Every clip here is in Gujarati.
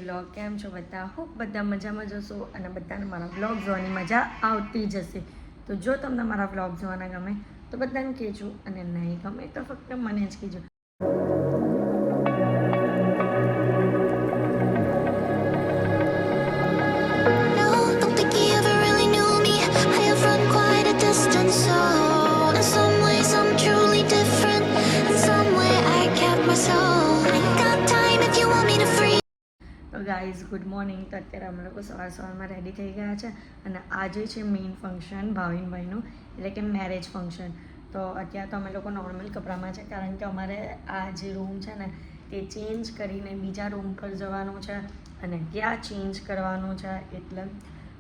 વ્લોગ. કેમ છો બધા? હું બધા મજામાં જશો અને બધાને મારા વ્લોગ જોવાની મજા આવતી જશે. તો જો તમને મારા વ્લોગ જોવાના ગમે તો બધાને કહેજો, અને નહીં ગમે તો ફક્ત મને જ કહેજો. Guys good morning. તો અત્યારે અમે લોકો સવારમાં રેડી થઈ ગયા છે અને આજે છે મેઇન ફંક્શન ભાવિનભાઈનું, એટલે કે મેરેજ ફંક્શન. તો અત્યારે તો અમે લોકો નોર્મલ કપડામાં છે, કારણ કે અમારે આ જે રૂમ છે ને તે ચેન્જ કરીને બીજા રૂમ પર જવાનું છે અને ત્યાં ચેન્જ કરવાનું છે. એટલે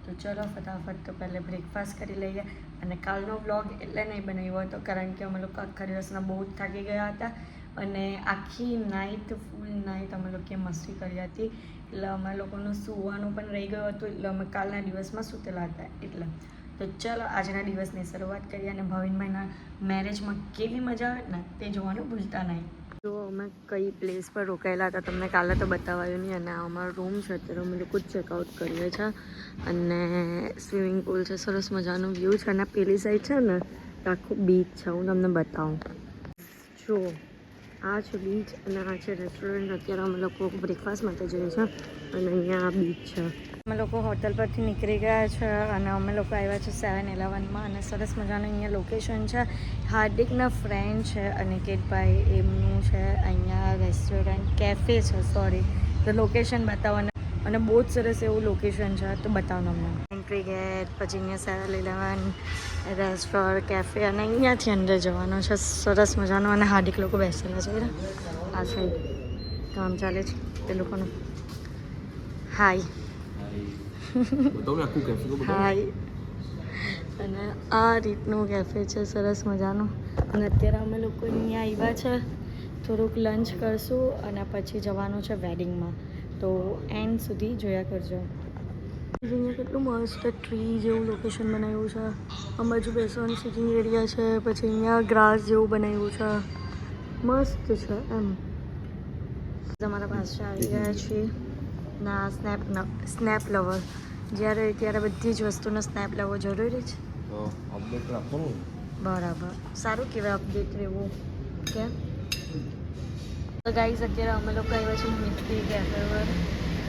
તો ચલો ફટાફટ તો પહેલે બ્રેકફાસ્ટ કરી લઈએ. અને કાલનો વ્લોગ એટલે નહીં બનાવ્યો હતો કારણ કે અમે લોકો આખા દિવસના બહુ જ થાકી ગયા હતા અને આખી નાઇટ ફૂલ નાઇટ અમે લોકોએ મસ્તી કરી હતી, એટલે અમે લોકોનું સૂવાનું પણ રહી ગયું હતું, એટલે અમે કાલના દિવસમાં સૂતેલા હતા. એટલે તો ચલો આજના દિવસની શરૂઆત કરીએ અને ભાવિનભાઈના મેરેજમાં કેવી મજા આવે ને તે જોવાનું ભૂલતા નહીં. જો અમે કઈ પ્લેસ પર રોકાયેલા હતા તમને કાલે તો બતાવાયું નહીં, અને અમારો રૂમ છે અત્યારે અમે લોકો જ ચેકઆઉટ કરીએ છીએ. અને સ્વિમિંગ પુલ છે, સરસ મજાનું વ્યૂ છે, અને પેલી સાઈડ છે ને આખું બીચ છે. હું તમને બતાવું. જો આ છે બીચ અને આ છે રેસ્ટોરન્ટ. અત્યારે અમે લોકો બ્રેકફાસ્ટ માટે જઈએ છીએ અને અહીંયા આ બીચ છે. અમે લોકો હોટલ પરથી નીકળી ગયા છે અને અમે લોકો આવ્યા છે 7-11માં, અને સરસ મજાનું અહીંયા લોકેશન છે. હાર્દિકના ફ્રેન્ડ છે અનિકેતભાઈ, એમનું છે અહીંયા રેસ્ટોરન્ટ કેફે છે. સોરી, તો લોકેશન બતાવવાના, અને બહુ જ સરસ એવું લોકેશન છે. તો બતાવો અમને. એન્ટ્રી ગેટ, પછી અહીંયા 7-11 રેસ્ટોરન્ટ કેફે, અને અહીંયાથી અંદર જવાનું છે. સરસ મજાનું. અને હાર્દિક લોકો બેસેલા છે આ સાઈડ, કામ ચાલે છે તે લોકોનું. હાય હાય. અને આ રીતનું કેફે છે સરસ મજાનું. અને અત્યારે અમે લોકો અહીંયા આવ્યા છે, થોડુંક લંચ કરશું અને પછી જવાનું છે વેડિંગમાં. તો એન્ડ સુધી જોયા કરજો. અહીંયા કેટલું મસ્ત ટ્રી જેવું લોકેશન બનાવ્યું છે. આ બાજુ બેસવાનું સિટિંગ એરિયા છે, પછી અહીંયા ગ્રાસ જેવું બનાવ્યું છે, મસ્ત છે એમ. તમારા પાસે આવી ગયા છીએ ના સ્નેપ લવર. જ્યારે ત્યારે બધી જ વસ્તુનો સ્નેપ લેવો જરૂરી છે. બરાબર, સારું કહેવાય અપડેટ રહેવું. કેમ? તો ગાઈઝ અત્યારે અમે લોકો આવ્યા છીએ મિત્રી કેફે પર,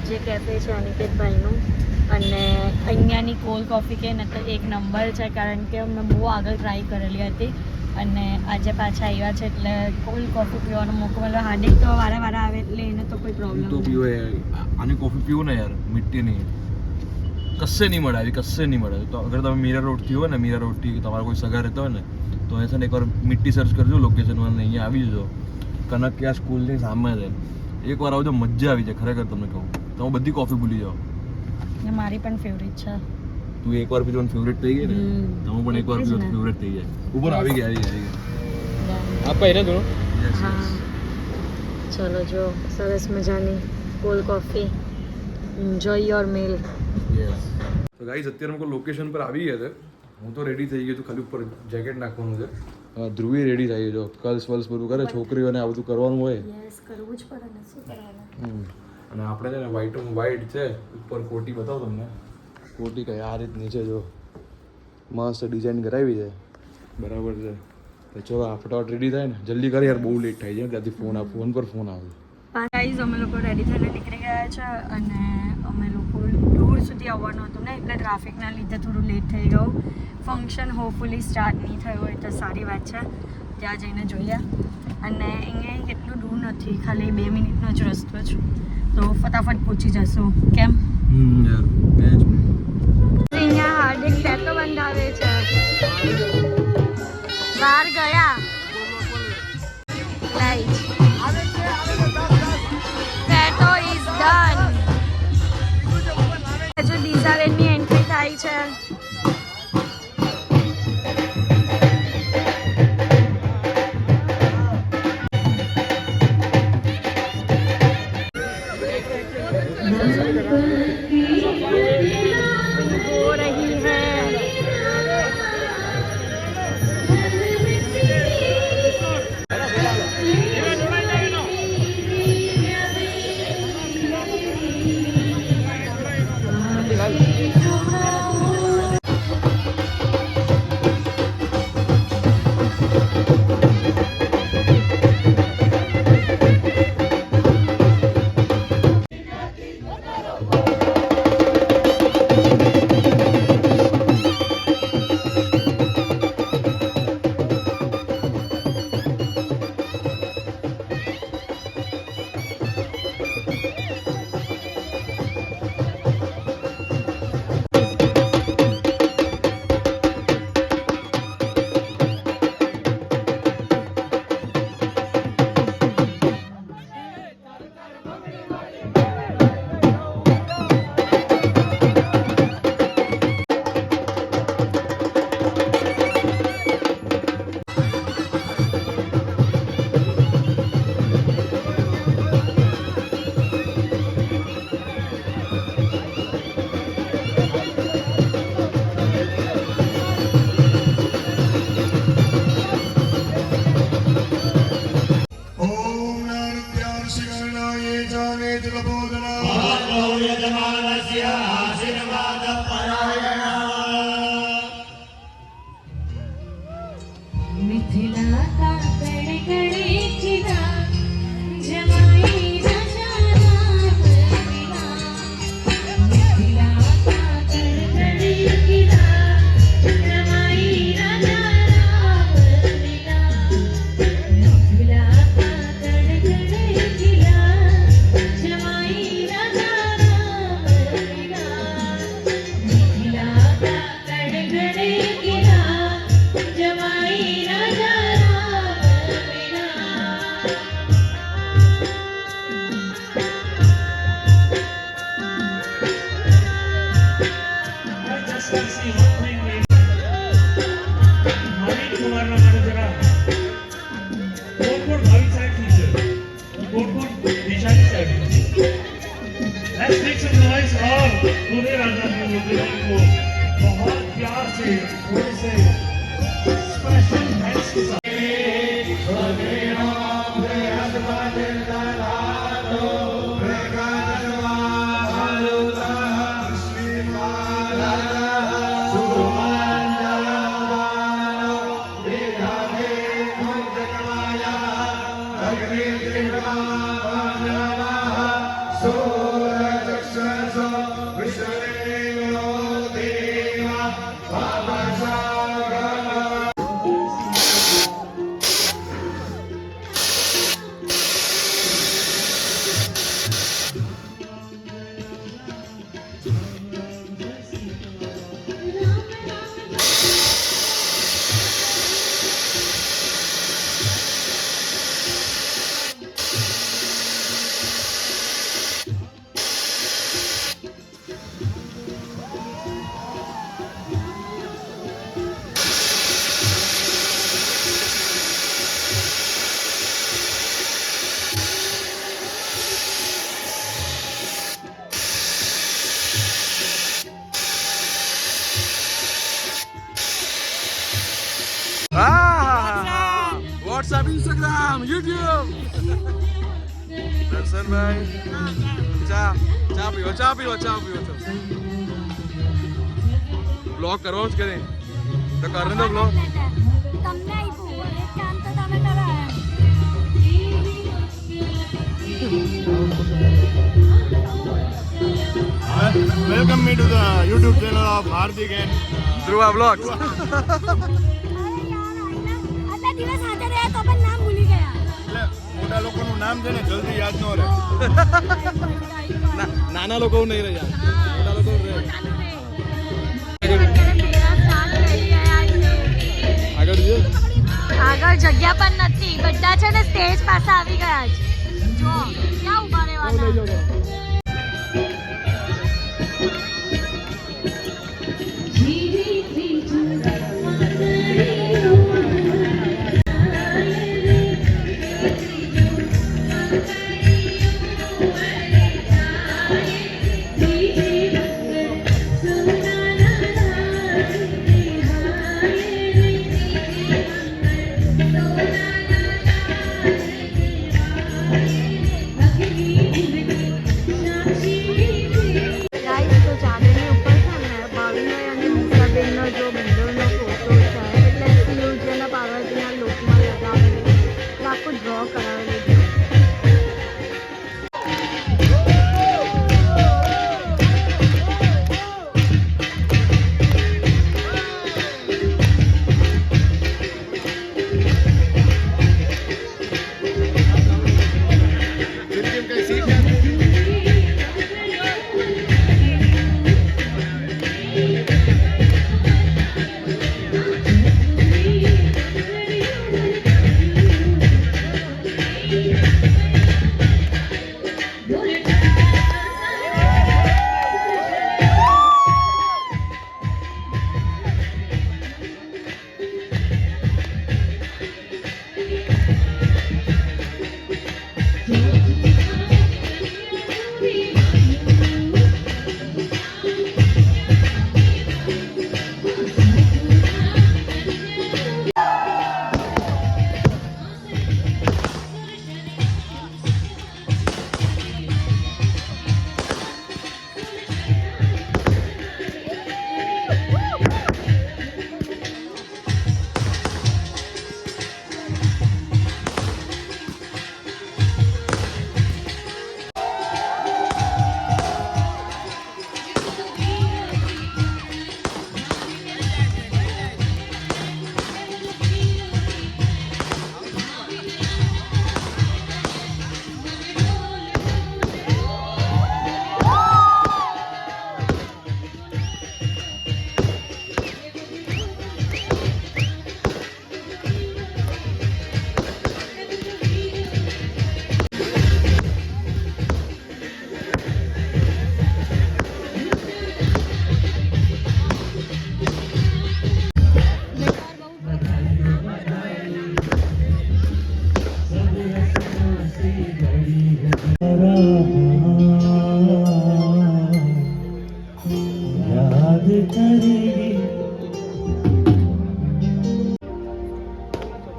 જે કેફે છે અનિકેતભાઈનું. અને અહીંયાની કોલ્ડ કોફી કે ને તો એક નંબર છે, કારણ કે અમે બહુ આગળ ટ્રાય કરેલી હતી અને આજે પાછા આવ્યા છે એટલે કોલ્ડ કોફી પીવાનો મોકો મળ્યો. હાર્દિક તો વારે વારે આવે એટલે એને તો કોઈ પ્રોબ્લેમ તો પીવો. આની કોફી પીવું ને યાર, મીઠી નહીં, કશે નહીં મળે, આવી કશે નહીં મળે. તો અગર તમે મીરા રોડથી હોય ને, મીરા રોડથી તમારા કોઈ સગા રહેતા હોય ને, તો એ છે ને એકવાર મીઠી સર્ચ કરજો લોકેશનમાં, અને અહીંયા આવી જજો. કનકિયા સ્કૂલની સામે છે. એકવાર આવજો, મજા આવી જાય ખરેખર. તમને કહું, તમે બધી કોફી ભૂલી જાઓ. મારી પણ ફેવરેટ છે. તું એકવાર પીજો ફેવરેટ થઈ ગઈ ને, તમે પણ એકવાર પીજો ફેવરેટ થઈ જાય. ઉપર આવી ગયા. આપા એને થોડું. હા ચલો, જો સરસ મજાની cold coffee. Enjoy your meal. Yes. તો ગાઈઝ અત્યારે અમે લોકેશન પર આવી ગયા છે. હું તો રેડી થઈ ગયો છું, ખાલી ઉપર જેકેટ નાખવાનું છે. ધ્રુવી રેડી થઈ ગયો. કર્લ્સ વર્લ્સ બધું કરે, છોકરીઓને આ બધું કરવાનું હોય. યસ, કરવું જ પડે ને, શું કરવાનું. અને આપણે છે ને વ્હાઈટ છે, ઉપર કોટી બતાવો તમને. કોટી કઈ આ રીતની છે, જો મસ્ત ડિઝાઇન કરાવી છે. બરાબર છે. તો ચલો આ ફટાફટ રેડી થાય ને, જલ્દી કરે યાર, બહુ લેટ થાય છે. ત્યાંથી ફોન પર ફોન આવે. ગાઈઝ અમે લોકો રેડી થઈને નીકળી ગયા છે, અને અમે લોકો દૂર સુધી આવવાનું હતું ને, એટલે ટ્રાફિકના લીધે થોડું લેટ થઈ ગયું. ફંક્શન હોપફુલી સ્ટાર્ટ નહીં થયું હોય તો સારી વાત છે. ત્યાં જઈને જોઈએ. અને અહીંયા કેટલું દૂર નથી, ખાલી 2 મિનિટનો જ રસ્તો છે, તો ફટાફટ પહોંચી જશું. કેમ? અહીંયા હાર્દિક ટેટો બંધાવે છે. બહાર ગયા લાઈટ. ટેટો is done. હજુ ડિઝાઇનની એન્ટ્રી થાય છે. કુમારના મારે જરા કોટકોટ ભાવી સાઈડથી છે કોટકોટ દિશાની સાઈડથી Let's make some noise और पूरे राजा के लोगों को बहुत प्यार से थोड़े से स्पेशल थैंक्स के साथ WhatsApp, Instagram, YouTube. દર્શન ભાઈ ચા પીવો બ્લોગ કરવો જ કે નહીં તો કરે ને બ્લોગ તમને આપ્યું એક કામ તો તમે કરાયા Welcome me to the YouTube channel of Hardik and Dhruva blogs અરે યાર આટલા દિવસ સાથે રહ્યા તો પણ નામ ભૂલી ગયા એટલે મોટા લોકોનું નામ છે ને જલ્દી યાદ ન રહે નાના લોકો નહીં રહ્યા મોટા લોકો રહે આગળ જઈએ આગળ જગ્યા પણ નથી બધા છે ને સ્ટેજ પાસે આવી ગયા છે જો ક્યાં ઉભા રહેવાના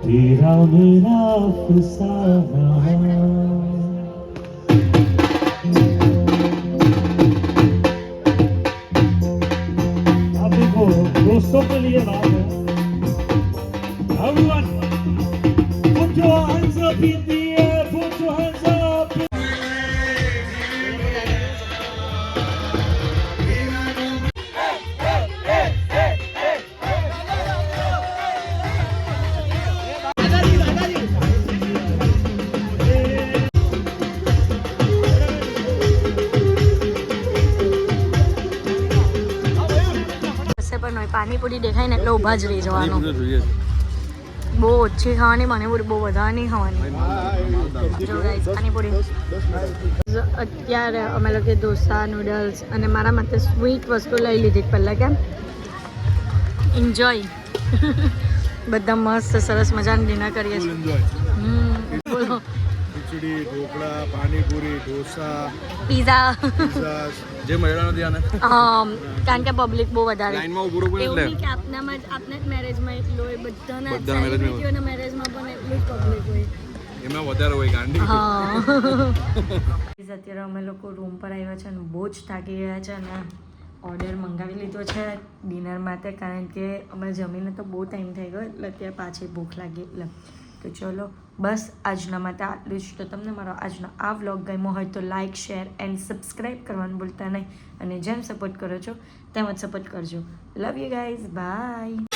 तेरा मेरा अफसाना आप देखो दोस्तों के लिए बात है everyone put your hands up in the air put your hands up કશે પણ હોય પાણીપુરી દેખાય ને એટલે ઊભા જ રહી જવાનું. જોઈએ બહુ ઓછી ખાવાની પાણીપુરી, બહુ વધારે નહીં ખાવાની. જો ગાઈસ પાણીપુરી અત્યારે અમે લોકો ઢોસા, નૂડલ્સ અને મારા માટે સ્વીટ વસ્તુ લઈ લીધી પહેલાં. કેમ એન્જોય બધા મસ્ત સરસ મજાનું ડિનર કરીએ ફૂલ છીએ. એન્જોય. બોલો. ખીચડી, ઢોકળા, પાણીપુરી, ઢોસા, પીઝા. પિઝા. જે મળ્યા નથી આને કારણ કે પબ્લિક બહુ વધારે. લાઈનમાં ઉભું રહેવું એવું એટલે નહીં કે આપનામાં જ આપના જ મેરેજમાં એટલું હોય, બધાના બધાના marriage માં. સેલિબ્રિટીઓના મેરેજમાં પણ એટલું જ પબ્લિક હોય. એમાં વધારે હોય ગાંડી હા. અત્યારે અમે લોકો રૂમ પર આવ્યા છે અને બહુ જ થાકી ગયા છે અને ઓર્ડર મંગાવી લીધો છે ડિનર માટે, કારણ કે અમે જમીને તો બહુ ટાઈમ થઈ ગયો એટલે અત્યારે પાછી ભૂખ લાગી. એટલે તો ચલો બસ આજના માટે આટલું જ. તો તમને મારો આજનો આ વ્લોગ ગમ્યો હોય તો લાઇક, શેર એન્ડ સબસ્ક્રાઈબ કરવાનું ભૂલતા નહીં, અને જેમ સપોર્ટ કરો છો તેમ જ સપોર્ટ કરજો. Love you guys, by.